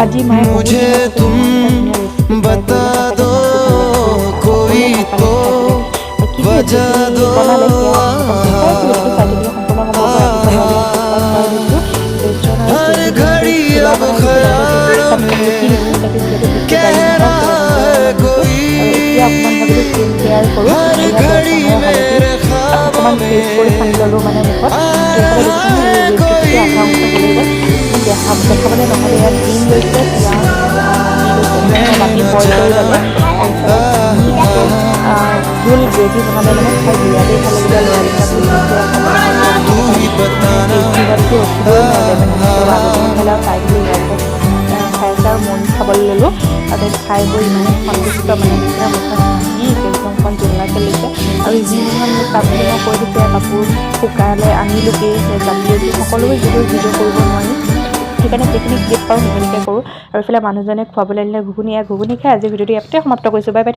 আজি মায়ে मुझे तुम बता दो कोई तो वजह दो हर घड़ी अब ख्याल में कह रहा है कोई हर घड़ी मेरे ख्वाब में आ रहा है कोई দেখাবলৈ নহ'লে ইয়াত ডিম লৈছে জোল গ্ৰেভি বনালে মানে খাই বিৰাটেই ভাল লাগিলে মন খাবলৈ ল'লোঁ তাতে খাই বৈ ইমানে সন্তুষ্ট মানে নিচিনা একদমখন জোলনাকৈ লৈছে আৰু ইভিনিঙত মোক কাপোৰ মই কৈ দিছে কাপোৰ শুকালে আনিলোগৈ জাপি সকলোবোৰ ভিডিঅ' কৰিব নোৱাৰি সেইকাৰণে যিখিনি ক্লিপ পাওঁ সেইখিনিকে কৰোঁ আৰু এইফালে মানুহজনে খুৱাবলৈ দিলে ঘুগুনি খাই আজি ভিডিঅ'টো ইয়াতে সমাপ্ত কৰিছোঁ বাই বাই।